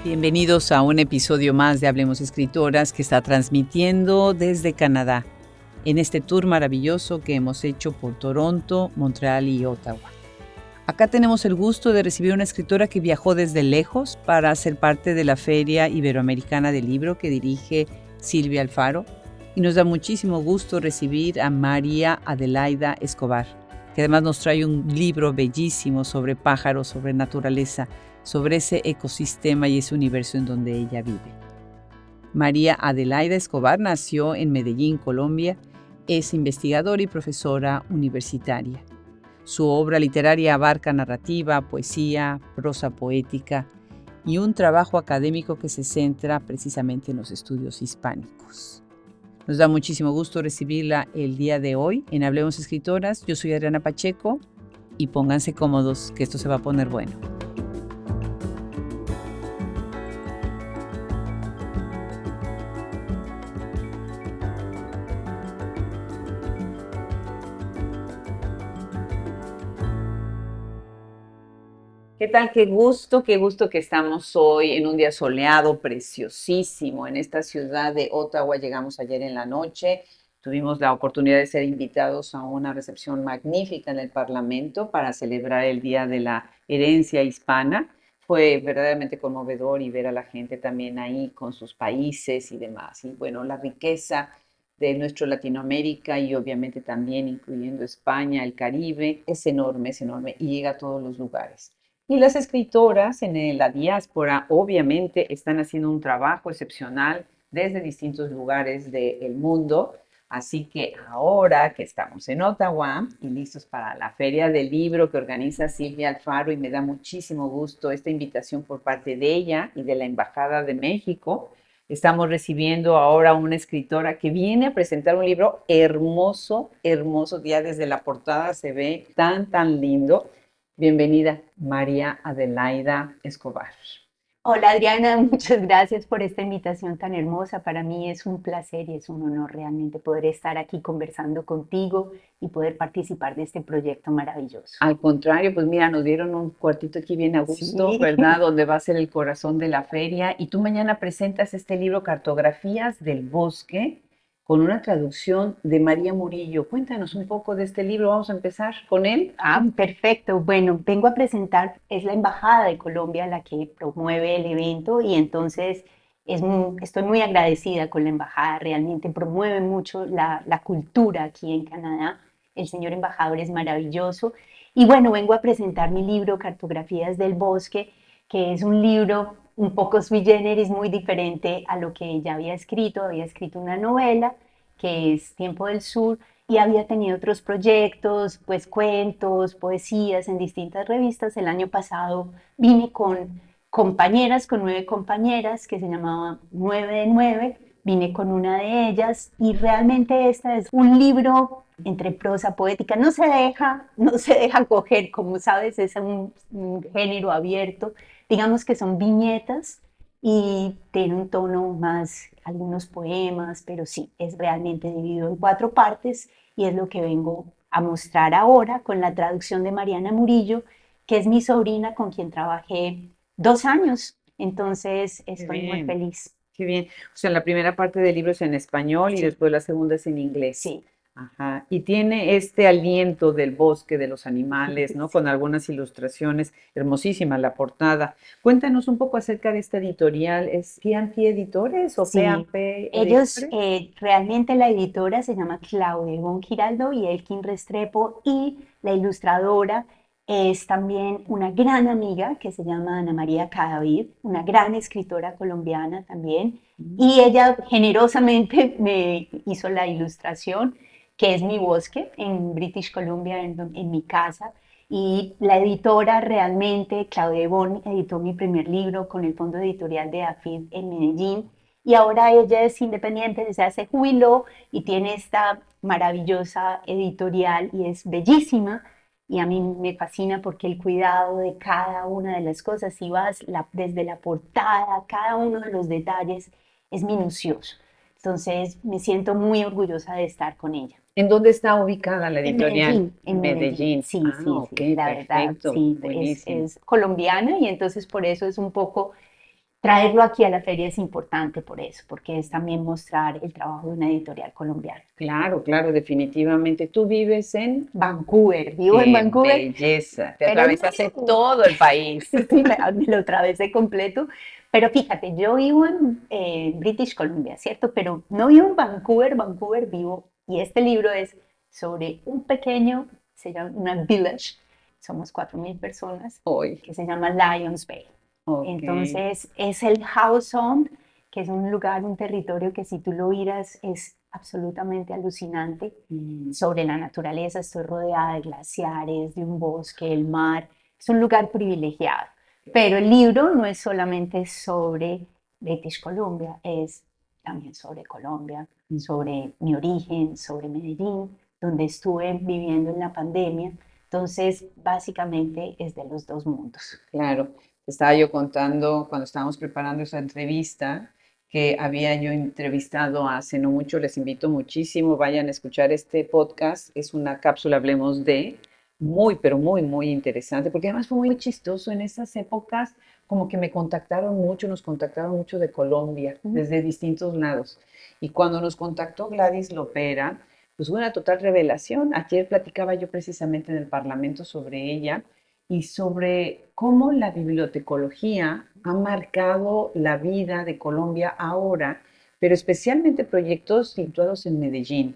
Bienvenidos a un episodio más de Hablemos Escritoras que está transmitiendo desde Canadá en este tour maravilloso que hemos hecho por Toronto, Montreal y Ottawa. Acá tenemos el gusto de recibir una escritora que viajó desde lejos para ser parte de la Feria Iberoamericana del Libro que dirige Silvia Alfaro, y nos da muchísimo gusto recibir a María Adelaida Escobar, que además nos trae un libro bellísimo sobre pájaros, sobre naturaleza, sobre ese ecosistema y ese universo en donde ella vive. María Adelaida Escobar nació en Medellín, Colombia. Es investigadora y profesora universitaria. Su obra literaria abarca narrativa, poesía, prosa poética y un trabajo académico que se centra precisamente en los estudios hispánicos. Nos da muchísimo gusto recibirla el día de hoy en Hablemos Escritoras. Yo soy Adriana Pacheco y pónganse cómodos que esto se va a poner bueno. ¿Qué tal? Qué gusto que estamos hoy en un día soleado, preciosísimo, en esta ciudad de Ottawa. Llegamos ayer en la noche, tuvimos la oportunidad de ser invitados a una recepción magnífica en el Parlamento para celebrar el Día de la Herencia Hispana. Fue verdaderamente conmovedor y ver a la gente también ahí con sus países y demás. Y bueno, la riqueza de nuestro Latinoamérica y obviamente también incluyendo España, el Caribe, es enorme y llega a todos los lugares. Y las escritoras en la diáspora obviamente están haciendo un trabajo excepcional desde distintos lugares del mundo. Así que ahora que estamos en Ottawa y listos para la Feria del Libro que organiza Silvia Alfaro, y me da muchísimo gusto esta invitación por parte de ella y de la Embajada de México, estamos recibiendo ahora a una escritora que viene a presentar un libro hermoso, hermoso. Ya desde la portada se ve tan lindo. Bienvenida, María Adelaida Escobar. Hola Adriana, muchas gracias por esta invitación tan hermosa. Para mí es un placer y es un honor realmente poder estar aquí conversando contigo y poder participar de este proyecto maravilloso. Al contrario, pues mira, nos dieron un cuartito aquí bien a gusto, Sí. ¿verdad? Donde va a ser el corazón de la feria. Y tú mañana presentas este libro, Cartografías del Bosque, con una traducción de María Murillo. Cuéntanos un poco de este libro. Vamos a empezar con él. Perfecto. Bueno, vengo a presentar, es la Embajada de Colombia la que promueve el evento y entonces estoy muy agradecida con la Embajada, realmente promueve mucho la cultura aquí en Canadá. El señor embajador es maravilloso. Y bueno, vengo a presentar mi libro Cartografías del Bosque, que es un libro un poco sui generis, muy diferente a lo que ya había escrito. Había escrito una novela que es Tiempo del Sur y había tenido otros proyectos, pues cuentos, poesías en distintas revistas. El año pasado vine con compañeras, con 9 compañeras que se llamaba 9 de 9. Vine con una de ellas y realmente este es un libro entre prosa poética. No se deja coger, como sabes, es un género abierto. Digamos que son viñetas y tiene un tono más, algunos poemas, pero sí, es realmente dividido en 4 partes y es lo que vengo a mostrar ahora con la traducción de Mariana Murillo, que es mi sobrina con quien trabajé 2 años. Entonces estoy muy feliz. Qué bien. O sea, la primera parte del libro es en español y Sí, después la segunda es en inglés. sí. Ajá. Y tiene este aliento del bosque, de los animales, ¿no? Con algunas ilustraciones, hermosísima la portada. Cuéntanos un poco acerca de esta editorial. ¿Es P&P Editores o Sí, P&P ellos Editores? realmente la editora se llama Claudia Ivonne Giraldo y Elkin Restrepo y la ilustradora es también una gran amiga que se llama Ana María Cadavid, una gran escritora colombiana también, y ella generosamente me hizo la ilustración, que es mi bosque en British Columbia, en mi casa. Y la editora realmente, Claudia Ivonne, editó mi primer libro con el fondo editorial de AFID en Medellín. Y ahora ella es independiente, se jubiló y tiene esta maravillosa editorial y es bellísima. Y a mí me fascina porque el cuidado de cada una de las cosas, si vas desde la portada, cada uno de los detalles es minucioso. Entonces me siento muy orgullosa de estar con ella. ¿En dónde está ubicada la En editorial? Medellín, en Medellín, Medellín. sí, Ah, sí, ok, sí, la verdad, perfecto, sí, buenísimo. es colombiana y entonces por eso es un poco traerlo aquí a la feria es importante por eso, porque es también mostrar el trabajo de una editorial colombiana. Claro, claro, definitivamente. Tú vives en... Vancouver, vivo en ¡Qué Vancouver, belleza! Te pero no atravesaste vivo. todo el país. Sí, me lo atravesé completo. Pero fíjate, yo vivo en British Columbia, ¿cierto? Pero no vivo en Vancouver, Vancouver vivo. Y este libro es sobre un pequeño, se llama una village, somos 4.000 personas, Hoy. que se llama Lions Bay. Ok. Entonces, es el House Sound, que es un lugar, un territorio que si tú lo miras es absolutamente alucinante Mm, sobre la naturaleza. Estoy rodeada de glaciares, de un bosque, el mar. Es un lugar privilegiado. Pero el libro no es solamente sobre British Columbia, es también sobre Colombia, mm, sobre mi origen, sobre Medellín, donde estuve viviendo en la pandemia. Entonces, básicamente es de los dos mundos. claro. Te estaba yo contando cuando estábamos preparando esa entrevista que había yo entrevistado hace no mucho. Les invito muchísimo, vayan a escuchar este podcast. Es una cápsula, hablemos de, muy, pero muy, muy interesante, porque además fue muy chistoso en esas épocas, como que me contactaron mucho, nos contactaron mucho de Colombia, desde distintos lados. Y cuando nos contactó Gladys Lopera, pues fue una total revelación. Ayer platicaba yo precisamente en el Parlamento sobre ella y sobre cómo la bibliotecología ha marcado la vida de Colombia ahora, pero especialmente proyectos situados en Medellín,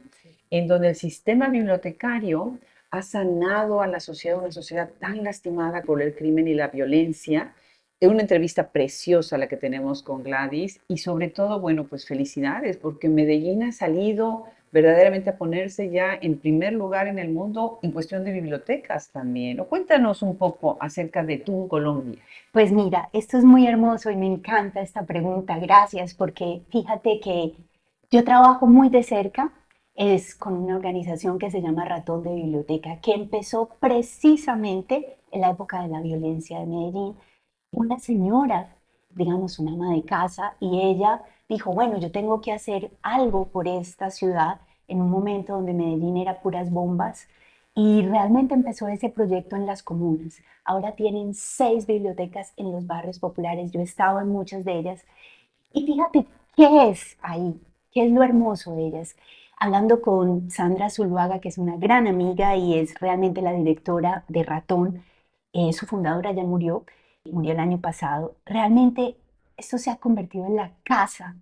en donde el sistema bibliotecario ha sanado a la sociedad, una sociedad tan lastimada por el crimen y la violencia. Es una entrevista preciosa la que tenemos con Gladys y sobre todo, bueno, pues felicidades, porque Medellín ha salido verdaderamente a ponerse ya en primer lugar en el mundo en cuestión de bibliotecas también. O cuéntanos un poco acerca de tu Colombia. Pues mira, esto es muy hermoso y me encanta esta pregunta. Gracias, porque fíjate que yo trabajo muy de cerca, es con una organización que se llama Ratón de Biblioteca, que empezó precisamente en la época de la violencia de Medellín. Una señora, digamos, una ama de casa, y ella dijo, bueno, yo tengo que hacer algo por esta ciudad en un momento donde Medellín era puras bombas, y realmente empezó ese proyecto en las comunas. Ahora tienen 6 bibliotecas en los barrios populares. Yo he estado en muchas de ellas. Y fíjate, ¿qué es ahí? ¿Qué es lo hermoso de ellas? Hablando con Sandra Zuluaga, que es una gran amiga y es realmente la directora de Ratón, su fundadora ya murió, murió el año pasado. Realmente esto se ha convertido en la casa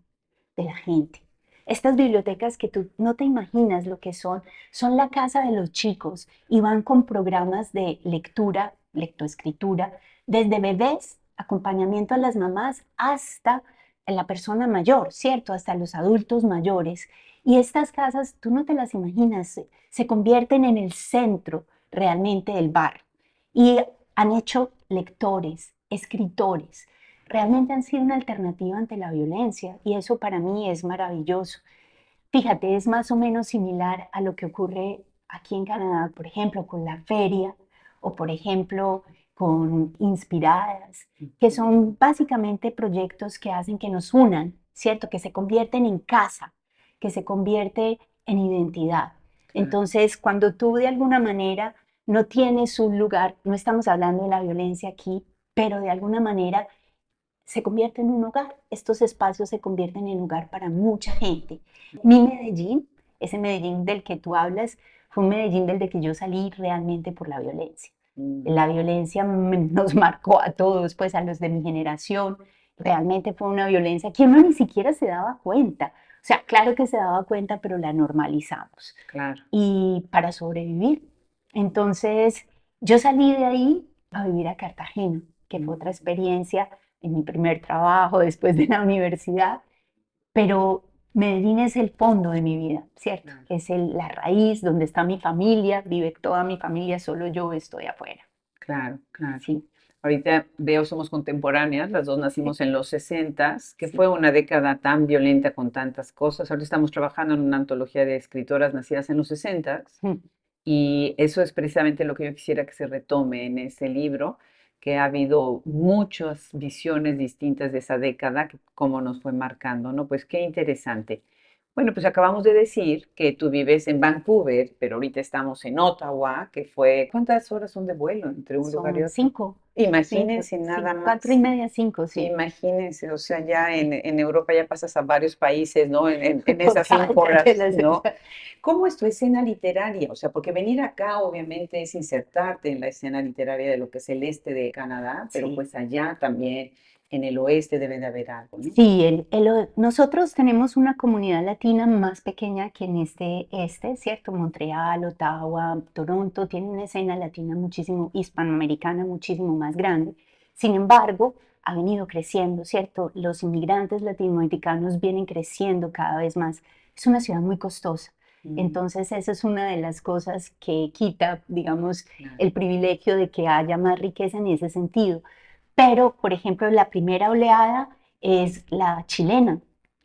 de la gente. Estas bibliotecas que tú no te imaginas lo que son la casa de los chicos y van con programas de lectura, lectoescritura, desde bebés, acompañamiento a las mamás, hasta la persona mayor, ¿cierto? Hasta los adultos mayores. Y estas casas, tú no te las imaginas, se convierten en el centro realmente del barrio. Y han hecho lectores, escritores, realmente han sido una alternativa ante la violencia y eso para mí es maravilloso. Fíjate, es más o menos similar a lo que ocurre aquí en Canadá, por ejemplo, con la feria o por ejemplo con Inspiradas, que son básicamente proyectos que hacen que nos unan, ¿cierto? Que se convierten en casa, que se convierte en identidad. Claro. Entonces, cuando tú de alguna manera no tienes un lugar, no estamos hablando de la violencia aquí, pero de alguna manera se convierte en un hogar. Estos espacios se convierten en hogar para mucha gente. Mi Medellín, ese Medellín del que tú hablas, fue un Medellín del de que yo salí realmente por la violencia. Mm, La violencia nos marcó a todos, pues a los de mi generación. Realmente fue una violencia que uno ni siquiera se daba cuenta. O sea, claro que se daba cuenta, pero la normalizamos. claro. Y para sobrevivir. Entonces, yo salí de ahí a vivir a Cartagena, que fue otra Mm, experiencia en mi primer trabajo después de la universidad, pero Medellín es el fondo de mi vida, ¿cierto? claro, Es la raíz donde está mi familia, vive toda mi familia, solo yo estoy afuera. claro, claro. Sí, Ahorita veo, somos contemporáneas, las dos nacimos en los 60, que sí. fue una década tan violenta con tantas cosas. Ahora estamos trabajando en una antología de escritoras nacidas en los 60 y eso es precisamente lo que yo quisiera que se retome en ese libro, que ha habido muchas visiones distintas de esa década, cómo nos fue marcando, ¿no? Pues qué interesante. Bueno, pues acabamos de decir que tú vives en Vancouver, pero ahorita estamos en Ottawa, que fue, ¿cuántas horas son de vuelo entre un lugar y Son otro? cinco, Imagínense sí, nada cuatro y más. media, cinco, sí. Imagínense, o sea, ya en Europa ya pasas a varios países, ¿no? En esas Total, 5 horas, ¿no? ¿Cómo es tu escena literaria? O sea, porque venir acá obviamente es insertarte en la escena literaria de lo que es el este de Canadá, pero sí. pues allá también en el oeste debe de haber algo, ¿no? Sí, nosotros tenemos una comunidad latina más pequeña que en ¿cierto? Montreal, Ottawa, Toronto tienen una escena latina muchísimo, hispanoamericana muchísimo más grande. Sin embargo, ha venido creciendo, ¿cierto? Los inmigrantes latinoamericanos vienen creciendo cada vez más. Es una ciudad muy costosa. Mm, Entonces, esa es una de las cosas que quita, digamos, claro. el privilegio de que haya más riqueza en ese sentido. Pero, por ejemplo, la primera oleada es la chilena.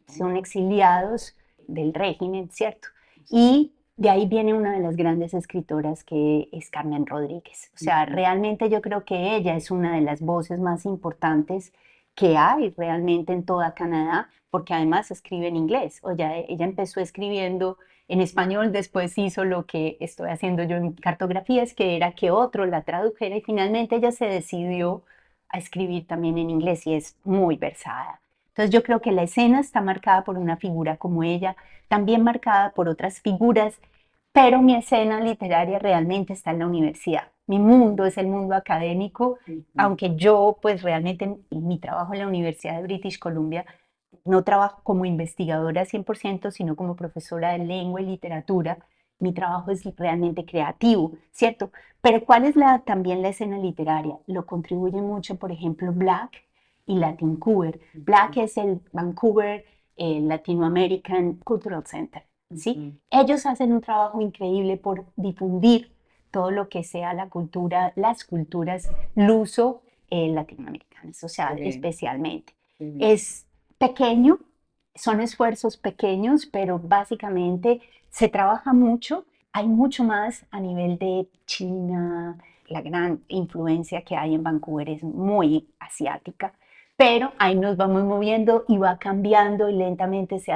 Son exiliados del régimen, ¿cierto? Y de ahí viene una de las grandes escritoras que es Carmen Rodríguez. O sea, Ujú. realmente yo creo que ella es una de las voces más importantes que hay realmente en toda Canadá, porque además escribe en inglés. O ya, ella empezó escribiendo en español, después hizo lo que estoy haciendo yo en cartografías, que era que otro la tradujera y finalmente ella se decidió a escribir también en inglés y es muy versada. Entonces yo creo que la escena está marcada por una figura como ella, también marcada por otras figuras, pero mi escena literaria realmente está en la universidad. Mi mundo es el mundo académico, Ujú. aunque yo pues realmente en mi trabajo en la Universidad de British Columbia no trabajo como investigadora 100%, sino como profesora de lengua y literatura. Mi trabajo es realmente creativo, ¿cierto? Pero ¿cuál es también la escena literaria? Lo contribuye mucho, por ejemplo, Black y Latincover. Black es el Vancouver Latino American Cultural Center, ¿sí? Ujú. Ellos hacen un trabajo increíble por difundir todo lo que sea la cultura, las culturas luso latinoamericanas, o Qué sea, bien, especialmente. qué bien. Es pequeño, son esfuerzos pequeños, pero básicamente se trabaja mucho. Hay mucho más a nivel de China, la gran influencia que hay en Vancouver es muy asiática, pero ahí nos vamos moviendo y va cambiando y lentamente se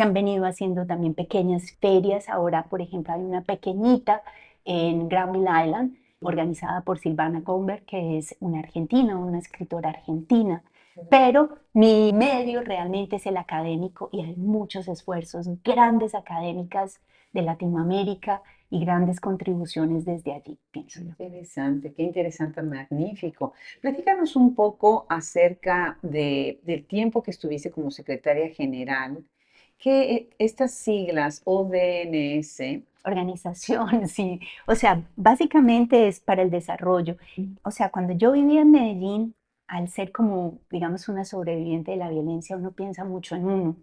han venido haciendo también pequeñas ferias. Ahora, por ejemplo, hay una pequeñita en Granville Island organizada por Silvana Comber, que es una argentina, una escritora argentina. Pero mi medio realmente es el académico y hay muchos esfuerzos, grandes académicas de Latinoamérica y grandes contribuciones desde allí, pienso yo. Qué interesante, magnífico. Platícanos un poco acerca del tiempo que estuviste como secretaria general, que estas siglas ODNS. Organización, sí. O sea, básicamente es para el desarrollo. O sea, cuando yo vivía en Medellín, al ser como, digamos, una sobreviviente de la violencia, uno piensa mucho en uno,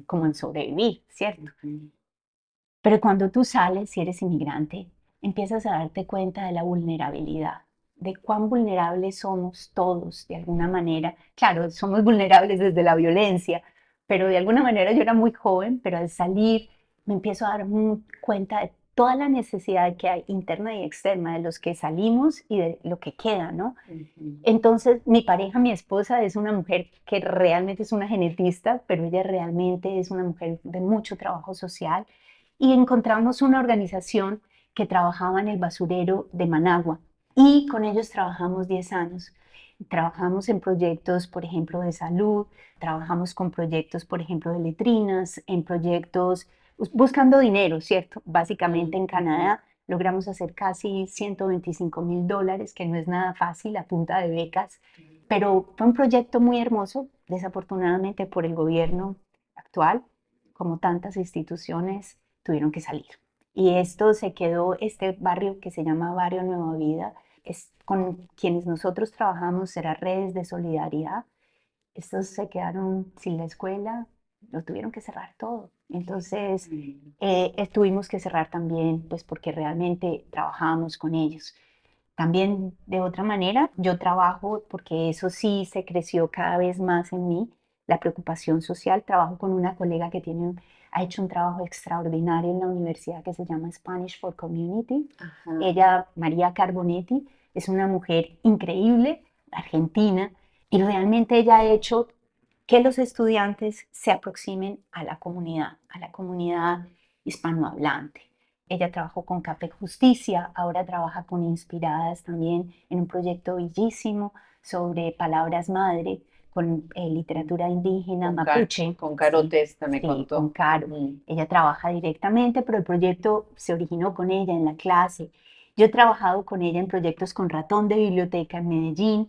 como en sobrevivir, ¿cierto? Ujú. Pero cuando tú sales, si eres inmigrante, empiezas a darte cuenta de la vulnerabilidad, de cuán vulnerables somos todos de alguna manera. Claro, somos vulnerables desde la violencia, pero de alguna manera yo era muy joven, pero al salir me empiezo a dar cuenta de toda la necesidad que hay interna y externa de los que salimos y de lo que queda, ¿no? Ujú. Entonces, mi pareja, mi esposa, es una mujer que realmente es una genetista, pero ella realmente es una mujer de mucho trabajo social. Y encontramos una organización que trabajaba en el basurero de Managua y con ellos trabajamos 10 años. Trabajamos en proyectos, por ejemplo, de salud, trabajamos con proyectos, por ejemplo, de letrinas, en proyectos buscando dinero, ¿cierto? Básicamente en Ujú. Canadá logramos hacer casi $125,000, que no es nada fácil a punta de becas, pero fue un proyecto muy hermoso. Desafortunadamente por el gobierno actual, como tantas instituciones, tuvieron que salir. Y esto se quedó, este barrio que se llama Barrio Nueva Vida, es con quienes nosotros trabajamos, será redes de solidaridad. Estos se quedaron sin la escuela, lo tuvieron que cerrar todo. Entonces, Mm. tuvimos que cerrar también, pues porque realmente trabajábamos con ellos. También de otra manera, yo trabajo, porque eso sí se creció cada vez más en mí, la preocupación social. Trabajo con una colega que ha hecho un trabajo extraordinario en la universidad que se llama Spanish for Community. Ajá. Ella, María Carbonetti, es una mujer increíble, argentina, y realmente ella ha hecho que los estudiantes se aproximen a la comunidad hispanohablante. Ella trabajó con Café Justicia, ahora trabaja con Inspiradas también en un proyecto bellísimo sobre palabras madre, con literatura indígena mapuche. Con Caro Sí, Testa me sí, con contó. Caro. Ujú. Ella trabaja directamente, pero el proyecto se originó con ella en la clase. Yo he trabajado con ella en proyectos con Ratón de Biblioteca en Medellín,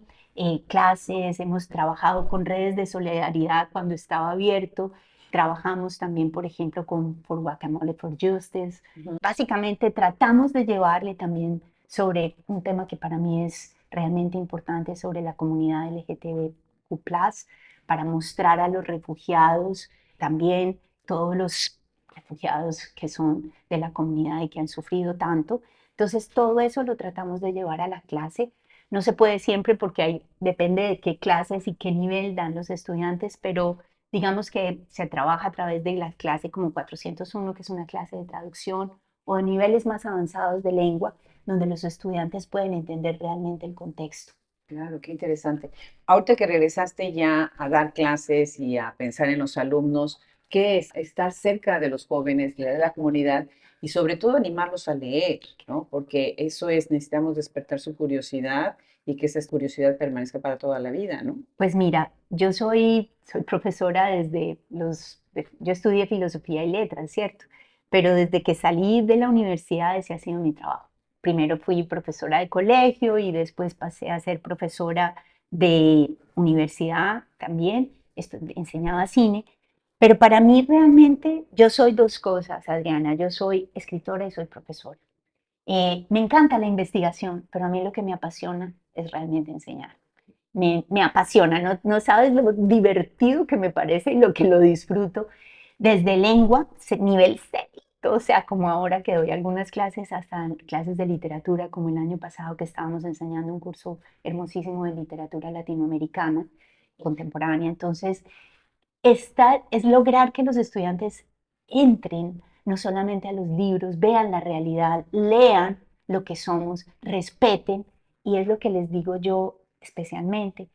clases, hemos trabajado con redes de solidaridad cuando estaba abierto, trabajamos también, por ejemplo, con For Guacamole for Justice. Ujú. Básicamente tratamos de llevarle también sobre un tema que para mí es realmente importante, sobre la comunidad LGTBQ+, para mostrar a los refugiados, también todos los refugiados que son de la comunidad y que han sufrido tanto. Entonces, todo eso lo tratamos de llevar a la clase. No se puede siempre porque depende de qué clases y qué nivel dan los estudiantes, pero digamos que se trabaja a través de la clase como 401, que es una clase de traducción, o de niveles más avanzados de lengua, donde los estudiantes pueden entender realmente el contexto. Claro, qué interesante. Ahorita que regresaste ya a dar clases y a pensar en los alumnos, ¿qué es estar cerca de los jóvenes, de la comunidad y sobre todo animarlos a leer, ¿no? Porque eso es, necesitamos despertar su curiosidad y que esa curiosidad permanezca para toda la vida, ¿no? Pues mira, yo soy profesora yo estudié filosofía y letras, ¿cierto? Pero desde que salí de la universidad ese ha sido mi trabajo. Primero fui profesora de colegio y después pasé a ser profesora de universidad también, enseñaba cine, pero para mí realmente yo soy dos cosas, Adriana, yo soy escritora y soy profesora. Me encanta la investigación, pero a mí lo que me apasiona es realmente enseñar. Me apasiona, no, no sabes lo divertido que me parece y lo que lo disfruto desde lengua, nivel C, o sea, como ahora que doy algunas clases, hasta clases de literatura, como el año pasado que estábamos enseñando un curso hermosísimo de literatura latinoamericana contemporánea. Entonces, es lograr que los estudiantes entren no solamente a los libros, vean la realidad, lean lo que somos, respeten, y es lo que les digo yo especialmente,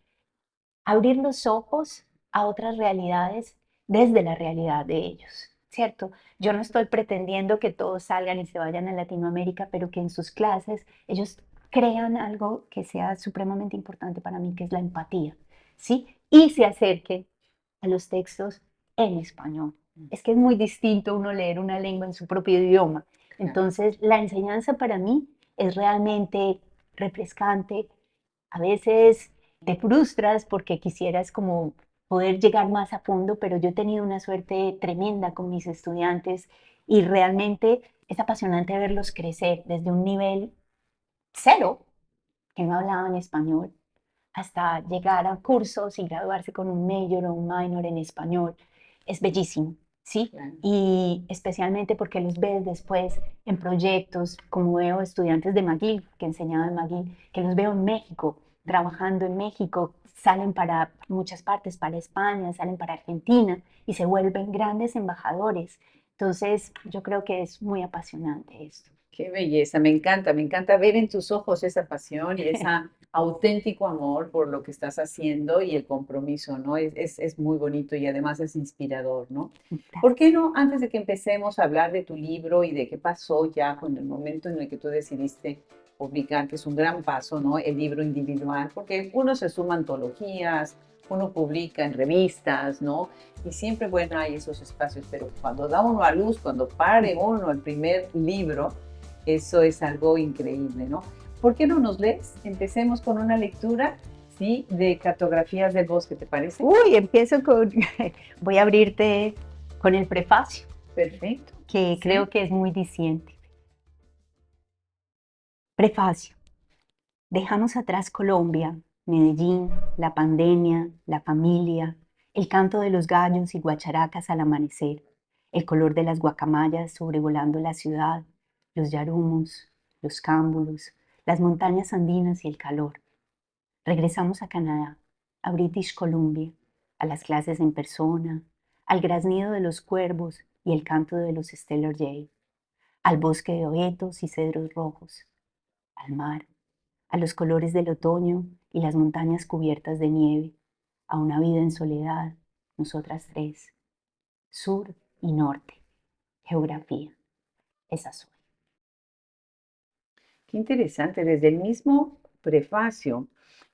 abrir los ojos a otras realidades desde la realidad de ellos, ¿cierto? Yo no estoy pretendiendo que todos salgan y se vayan a Latinoamérica, pero que en sus clases ellos crean algo que sea supremamente importante para mí, que es la empatía, ¿sí? Y se acerquen a los textos en español. Es que es muy distinto uno leer una lengua en su propio idioma. Claro. Entonces, la enseñanza para mí es realmente refrescante. A veces te frustras porque quisieras como poder llegar más a fondo, pero yo he tenido una suerte tremenda con mis estudiantes y realmente es apasionante verlos crecer desde un nivel cero, que no hablaban español, hasta llegar a cursos y graduarse con un major o un minor en español. Es bellísimo, ¿sí? Claro. Y especialmente porque los ves después en proyectos, como veo estudiantes de McGill, que enseñaba en McGill, que los veo en México, trabajando en México, salen para muchas partes, para España, salen para Argentina y se vuelven grandes embajadores. Entonces, yo creo que es muy apasionante esto. Qué belleza, me encanta ver en tus ojos esa pasión y ese auténtico amor por lo que estás haciendo y el compromiso, ¿no? Es muy bonito y además es inspirador, ¿no? ¿Por qué no, antes de que empecemos a hablar de tu libro y de qué pasó ya con el momento en el que tú decidiste publicar, que es un gran paso, ¿no? El libro individual, porque uno se suma a antologías, uno publica en revistas, ¿no? Y siempre, bueno, hay esos espacios, pero cuando da uno a luz, cuando pare uno el primer libro, eso es algo increíble, ¿no? ¿Por qué no nos lees? Empecemos con una lectura, ¿sí? De Cartografías del Bosque, ¿te parece? Uy, empiezo con, voy a abrirte con el prefacio, Perfecto. que ¿Sí? creo que es muy diciente. Prefacio. Dejamos atrás Colombia, Medellín, la pandemia, la familia, el canto de los gallos y guacharacas al amanecer, el color de las guacamayas sobrevolando la ciudad, los yarumos, los cámbulos, las montañas andinas y el calor. Regresamos a Canadá, a British Columbia, a las clases en persona, al graznido de los cuervos y el canto de los Stellar Jay, al bosque de oetos y cedros rojos, al mar, a los colores del otoño y las montañas cubiertas de nieve, a una vida en soledad, nosotras tres, sur y norte, geografía, esa soy. Qué interesante, desde el mismo prefacio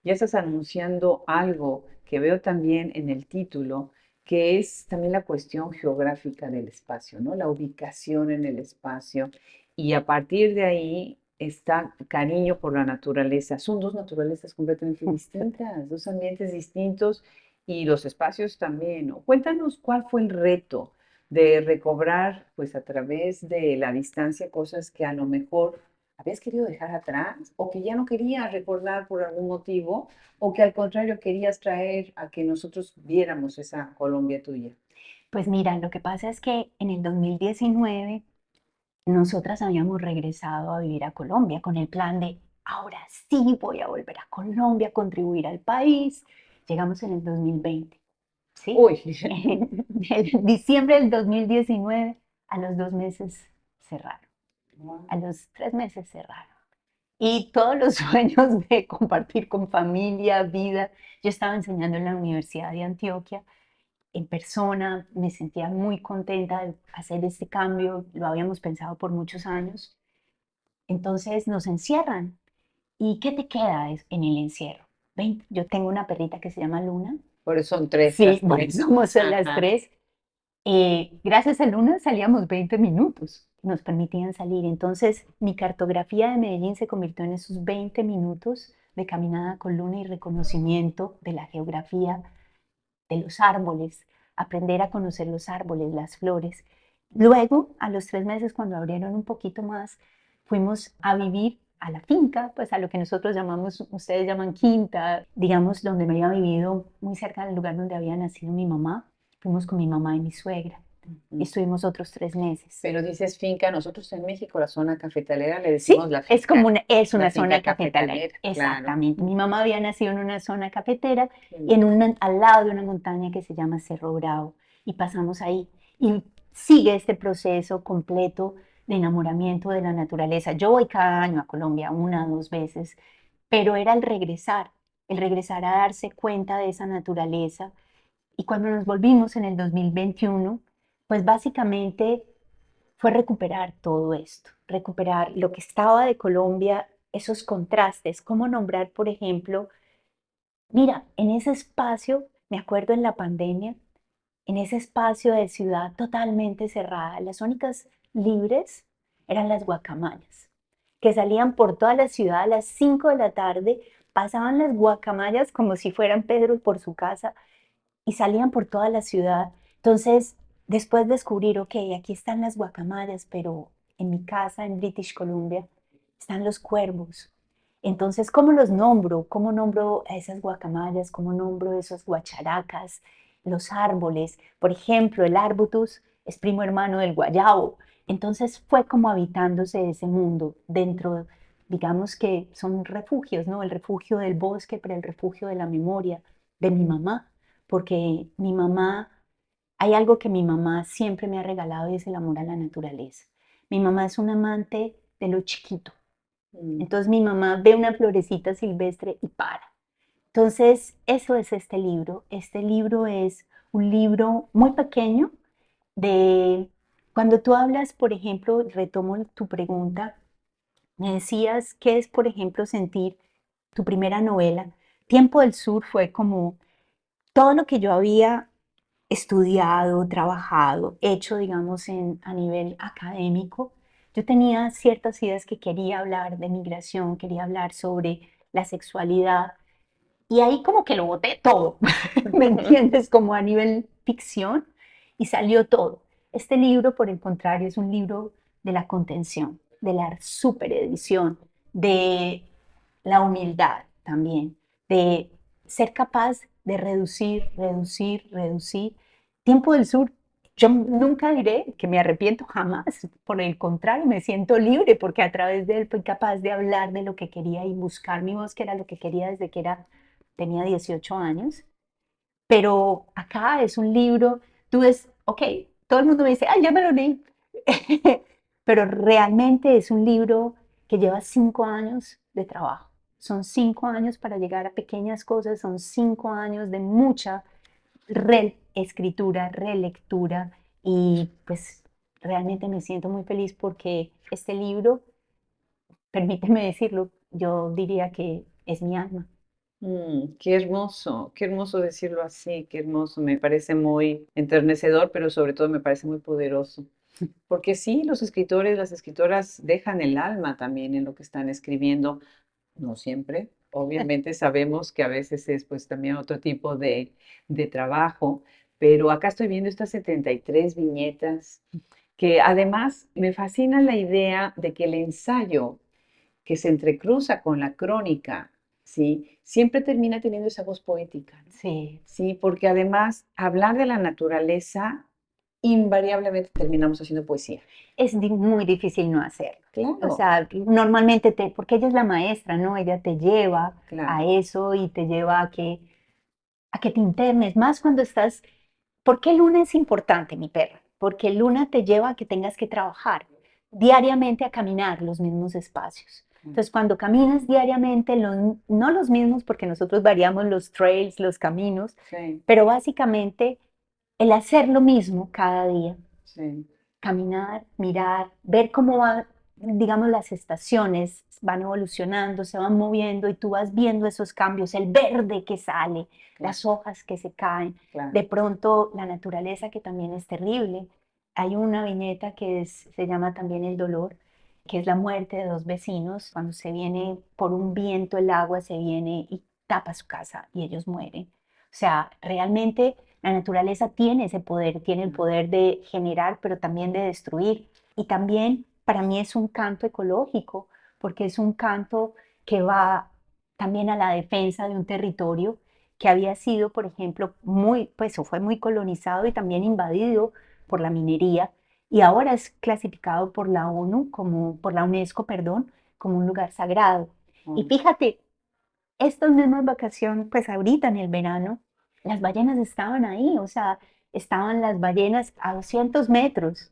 ya estás anunciando algo que veo también en el título, que es también la cuestión geográfica del espacio, ¿no? La ubicación en el espacio. Y a partir de ahí está cariño por la naturaleza. Son dos naturalezas completamente distintas, dos ambientes distintos y los espacios también, ¿no? Cuéntanos cuál fue el reto de recobrar, pues a través de la distancia, cosas que a lo mejor habías querido dejar atrás o que ya no querías recordar por algún motivo o que al contrario querías traer a que nosotros viéramos esa Colombia tuya. Pues mira, lo que pasa es que en el 2019 nosotras habíamos regresado a vivir a Colombia con el plan de, ahora sí voy a volver a Colombia, a contribuir al país. Llegamos en el 2020, ¿sí? Uy, En diciembre del 2019, a los 2 meses cerraron, a los 3 meses cerraron. Y todos los sueños de compartir con familia, vida. Yo estaba enseñando en la Universidad de Antioquia en persona, me sentía muy contenta de hacer este cambio, lo habíamos pensado por muchos años. Entonces nos encierran. ¿Y qué te queda en el encierro? Yo tengo una perrita que se llama Luna. por eso son tres Sí, las por eso tres. somos las Ajá. tres. Gracias a Luna salíamos 20 minutos, nos permitían salir. Entonces mi cartografía de Medellín se convirtió en esos 20 minutos de caminada con Luna y reconocimiento de la geografía, de los árboles, aprender a conocer los árboles, las flores. Luego, a los 3 meses, cuando abrieron un poquito más, fuimos a vivir a la finca, pues a lo que nosotros llamamos, ustedes llaman quinta, digamos, donde me había vivido muy cerca del lugar donde había nacido mi mamá. Fuimos con mi mamá y mi suegra. Y Ujú. estuvimos otros 3 meses. Pero dices finca, nosotros en México, la zona cafetalera, le decimos Sí, es la una finca zona cafetalera, cafetalera, claro. exactamente. Mi mamá había nacido en una zona cafetera, Sí. al lado de una montaña que se llama Cerro Bravo, y pasamos ahí. Y sigue este proceso completo de enamoramiento de la naturaleza. Yo voy cada año a Colombia, 1 o 2 veces, pero era el regresar a darse cuenta de esa naturaleza. Y cuando nos volvimos en el 2021, pues básicamente fue recuperar todo esto, recuperar lo que estaba de Colombia, esos contrastes, cómo nombrar, por ejemplo, mira, en ese espacio, me acuerdo en la pandemia, en ese espacio de ciudad totalmente cerrada, las únicas libres eran las guacamayas, que salían por toda la ciudad a las 5 de la tarde, pasaban las guacamayas como si fueran Pedro por su casa y salían por toda la ciudad. Entonces, después descubrir, ok, aquí están las guacamayas, pero en mi casa en British Columbia están los cuervos. Entonces, ¿cómo los nombro? ¿Cómo nombro a esas guacamayas? ¿Cómo nombro esos guacharacas? Los árboles. Por ejemplo, el arbutus es primo hermano del guayabo. Entonces fue como habitándose ese mundo dentro, digamos que son refugios, ¿no? El refugio del bosque, pero el refugio de la memoria de mi mamá, porque mi mamá, hay algo que mi mamá siempre me ha regalado y es el amor a la naturaleza. Mi mamá es un amante de lo chiquito. Mm. Entonces mi mamá ve una florecita silvestre y para. Entonces, eso es este libro. Este libro es un libro muy pequeño de, cuando tú hablas, por ejemplo, retomo tu pregunta, me decías qué es, por ejemplo, sentir tu primera novela. Tiempo del Sur fue como todo lo que yo había estudiado, trabajado, hecho, digamos, a nivel académico, yo tenía ciertas ideas que quería hablar de migración, quería hablar sobre la sexualidad, y ahí como que lo boté todo, ¿me entiendes? Como a nivel ficción, y salió todo. Este libro, por el contrario, es un libro de la contención, de la superedición, de la humildad también, de ser capaz de reducir, reducir, reducir. Tiempo del Sur, yo nunca diré que me arrepiento jamás, por el contrario, me siento libre porque a través de él fui capaz de hablar de lo que quería y buscar mi voz, que era lo que quería desde que tenía 18 años. Pero acá es un libro, tú ves, ok, todo el mundo me dice, ay, ya me lo leí, pero realmente es un libro que lleva 5 años de trabajo. Son 5 años para llegar a pequeñas cosas, son 5 años de mucha escritura, relectura y pues realmente me siento muy feliz porque este libro, permíteme decirlo, yo diría que es mi alma. Qué hermoso decirlo así, qué hermoso, me parece muy enternecedor, pero sobre todo me parece muy poderoso. Porque sí, los escritores, las escritoras dejan el alma también en lo que están escribiendo, no siempre. Obviamente sabemos que a veces es pues también otro tipo de trabajo, pero acá estoy viendo estas 73 viñetas que además me fascina la idea de que el ensayo que se entrecruza con la crónica, ¿sí? Siempre termina teniendo esa voz poética, ¿no? Sí, Sí, porque además hablar de la naturaleza invariablemente terminamos haciendo poesía. es muy difícil no hacerlo. O Claro, sea, normalmente porque ella es la maestra, ¿no? Ella te lleva a claro, eso y te lleva a que te internes, más cuando estás. ¿Por qué Luna es importante, mi perra? Porque Luna te lleva a que tengas que trabajar diariamente a caminar los mismos espacios. claro, Entonces, cuando caminas diariamente, no los mismos, porque nosotros variamos los trails, los caminos, sí, pero básicamente el hacer lo mismo cada día, sí, caminar, mirar, ver cómo va, digamos, las estaciones van evolucionando, se van moviendo y tú vas viendo esos cambios, el verde que sale, claro, las hojas que se caen, claro. de pronto la naturaleza que también es terrible. Hay una viñeta que se llama también El dolor, que es la muerte de dos vecinos. Cuando se viene por un viento, el agua se viene y tapa su casa y ellos mueren. O sea, realmente la naturaleza tiene ese poder, tiene el poder de generar, pero también de destruir. Y también para mí es un canto ecológico, porque es un canto que va también a la defensa de un territorio que había sido, por ejemplo, pues o fue muy colonizado y también invadido por la minería y ahora es clasificado por la ONU por la UNESCO, perdón, como un lugar sagrado. Y Mm. fíjate, estas mismas vacaciones, pues ahorita en el verano, las ballenas estaban ahí, o sea, estaban las ballenas a 200 metros.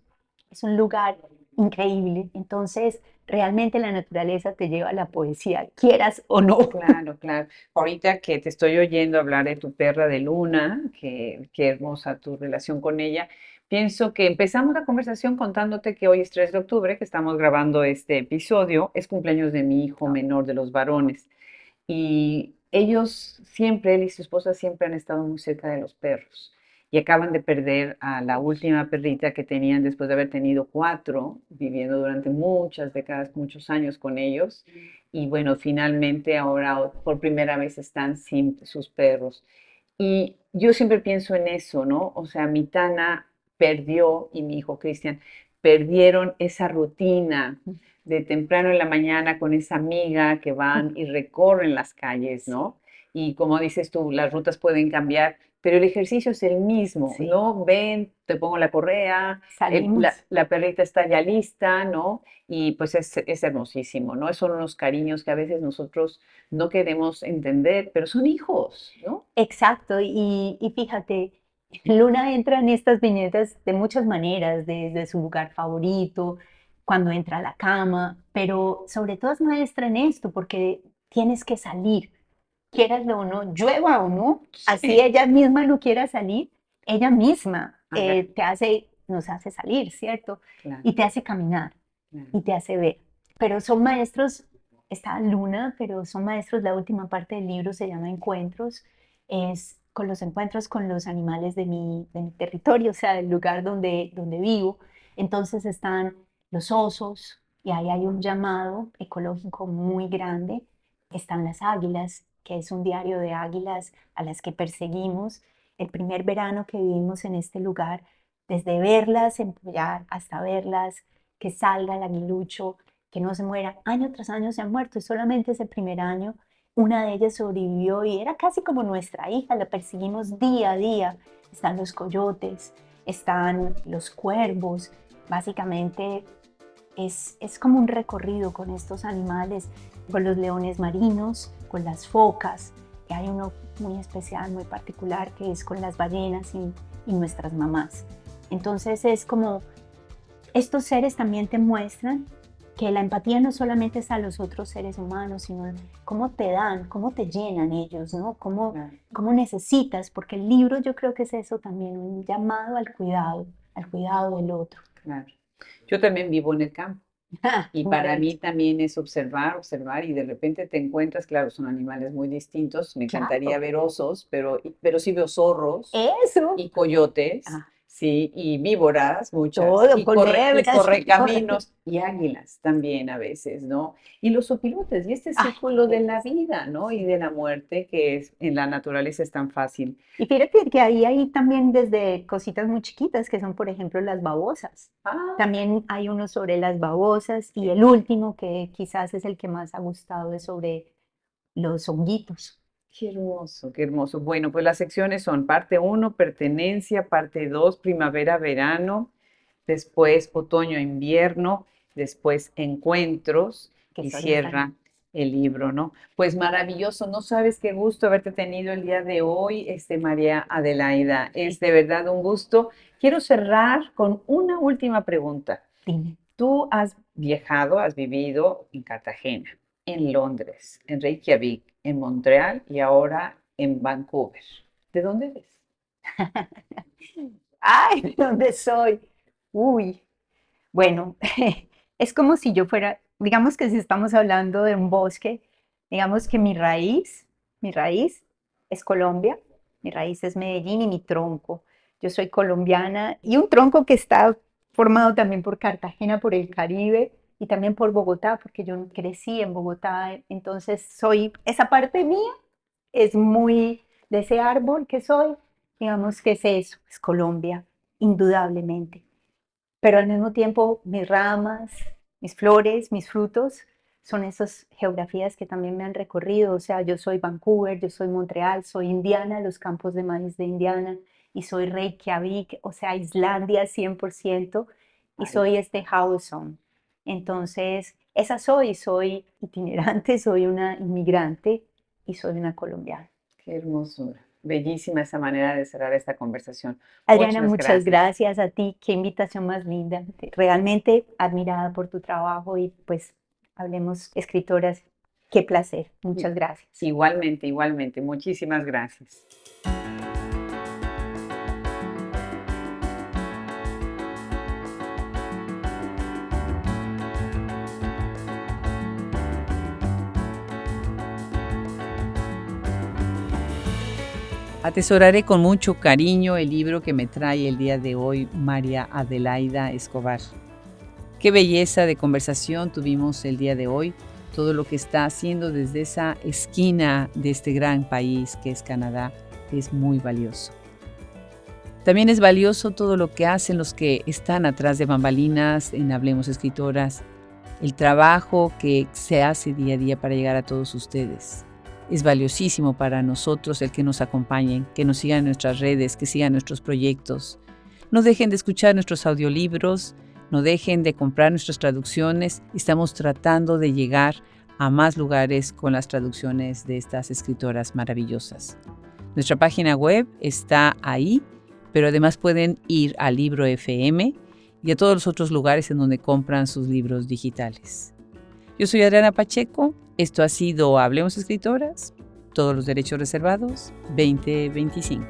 Es un lugar increíble. Entonces, realmente la naturaleza te lleva a la poesía, quieras o no. Claro, claro. Ahorita que te estoy oyendo hablar de tu perra de Luna, qué hermosa tu relación con ella, pienso que empezamos la conversación contándote que hoy es 3 de octubre, que estamos grabando este episodio, es cumpleaños de mi hijo menor de los varones. Y ellos siempre, él y su esposa siempre han estado muy cerca de los perros. Y acaban de perder a la última perrita que tenían después de haber tenido 4, viviendo durante muchas décadas, muchos años con ellos. Y bueno, finalmente ahora por primera vez están sin sus perros. Y yo siempre pienso en eso, ¿no? O sea, mi Tana perdió y mi hijo Cristian perdieron esa rutina de temprano en la mañana con esa amiga que van y recorren las calles, Sí, ¿no? Y como dices tú, las rutas pueden cambiar, pero el ejercicio es el mismo, sí. ¿no? Ven, te pongo la correa, Salimos. la perrita está ya lista, ¿no? Y pues es hermosísimo, ¿no? Son unos cariños que a veces nosotros no queremos entender, pero son hijos, ¿no? Exacto, y fíjate, Luna entra en estas viñetas de muchas maneras, desde su lugar favorito, cuando entra a la cama, pero sobre todo es maestra en esto, porque tienes que salir, quieras o no, llueva o no, así Sí. ella misma no quiera salir, ella misma Haga- nos hace salir, ¿cierto? Claro, Y te hace caminar claro. y te hace ver. Pero son maestros, está Luna, pero son maestros, la última parte del libro se llama Encuentros, es con los encuentros con los animales de mi territorio, o sea, del lugar donde vivo. Entonces están los osos, y ahí hay un llamado ecológico muy grande. Están las águilas, que es un diario de águilas a las que perseguimos. El primer verano que vivimos en este lugar, desde verlas empollar hasta verlas que salga el aguilucho, que no se muera. Año tras año se han muerto y solamente ese primer año una de ellas sobrevivió y era casi como nuestra hija, la perseguimos día a día. Están los coyotes, están los cuervos, básicamente es como un recorrido con estos animales, con los leones marinos, con las focas, y hay uno muy especial, muy particular, que es con las ballenas y nuestras mamás. Entonces es como estos seres también te muestran que la empatía no solamente es a los otros seres humanos, sino cómo te dan, cómo te llenan ellos, ¿no? Claro, Cómo necesitas, porque el libro yo creo que es eso también, un llamado al cuidado del otro. claro. Yo también vivo en el campo. Y para Great. mí también es observar, observar, y de repente te encuentras, claro, son animales muy distintos. Me encantaría Claro, ver osos, pero sí veo zorros eso. y coyotes, Ah, sí, y víboras, muchas, todo, y culebras, correcto. correcaminos, y águilas también a veces, ¿no? Y los opilotes, y este Ay, círculo de la bellos. vida, ¿no? Y Sí. de la muerte, que es, en la naturaleza es tan fácil. Y fíjate que ahí hay también desde cositas muy chiquitas, que son, por ejemplo, las babosas. Ah, También hay uno sobre las babosas y el último, que quizás es el que más ha gustado, es sobre los honguitos. qué hermoso, qué hermoso. Bueno, pues las secciones son parte uno, pertenencia, parte 2, primavera, verano, después otoño, invierno, después encuentros Que y son esas. cierra el libro, ¿no? Pues maravilloso, no sabes qué gusto haberte tenido el día de hoy, María Adelaida. Es de verdad un gusto. Quiero cerrar con una última pregunta. Dime. Tú has viajado, has vivido en Cartagena, en Londres, en Reykjavik, en Montreal y ahora en Vancouver. ¿De dónde eres? Ay, ¿de dónde soy? Uy, bueno, es como si yo fuera, digamos que si estamos hablando de un bosque, digamos que mi raíz es Colombia, mi raíz es Medellín y mi tronco. Yo soy colombiana y un tronco que está formado también por Cartagena, por el Caribe y también por Bogotá, porque yo crecí en Bogotá, entonces esa parte mía es muy de ese árbol que soy, digamos que es eso, es Colombia, indudablemente, pero al mismo tiempo mis ramas, mis flores, mis frutos son esas geografías que también me han recorrido. O sea, yo soy Vancouver, yo soy Montreal, soy Indiana, los campos de maíz de Indiana, y soy Reykjavik, o sea, Islandia 100%, y Ay, soy Haugesund. Entonces, esa soy itinerante, soy una inmigrante y soy una colombiana. qué hermosura. Bellísima esa manera de cerrar esta conversación. Adriana, Muchas muchas gracias. gracias a ti, qué invitación más linda, realmente admirada por tu trabajo y pues hablemos escritoras, qué placer, I- muchas gracias. Igualmente, igualmente. Muchísimas gracias. Atesoraré con mucho cariño el libro que me trae el día de hoy María Adelaida Escobar. Qué belleza de conversación tuvimos el día de hoy, todo lo que está haciendo desde esa esquina de este gran país que es Canadá es muy valioso. También es valioso todo lo que hacen los que están atrás de bambalinas en Hablemos Escritoras, el trabajo que se hace día a día para llegar a todos ustedes. Es valiosísimo para nosotros el que nos acompañen, que nos sigan en nuestras redes, que sigan nuestros proyectos. No dejen de escuchar nuestros audiolibros, no dejen de comprar nuestras traducciones. Estamos tratando de llegar a más lugares con las traducciones de estas escritoras maravillosas. Nuestra página web está ahí, pero además pueden ir al Libro FM y a todos los otros lugares en donde compran sus libros digitales. Yo soy Adriana Pacheco, esto ha sido Hablemos Escritoras, todos los derechos reservados, 2025.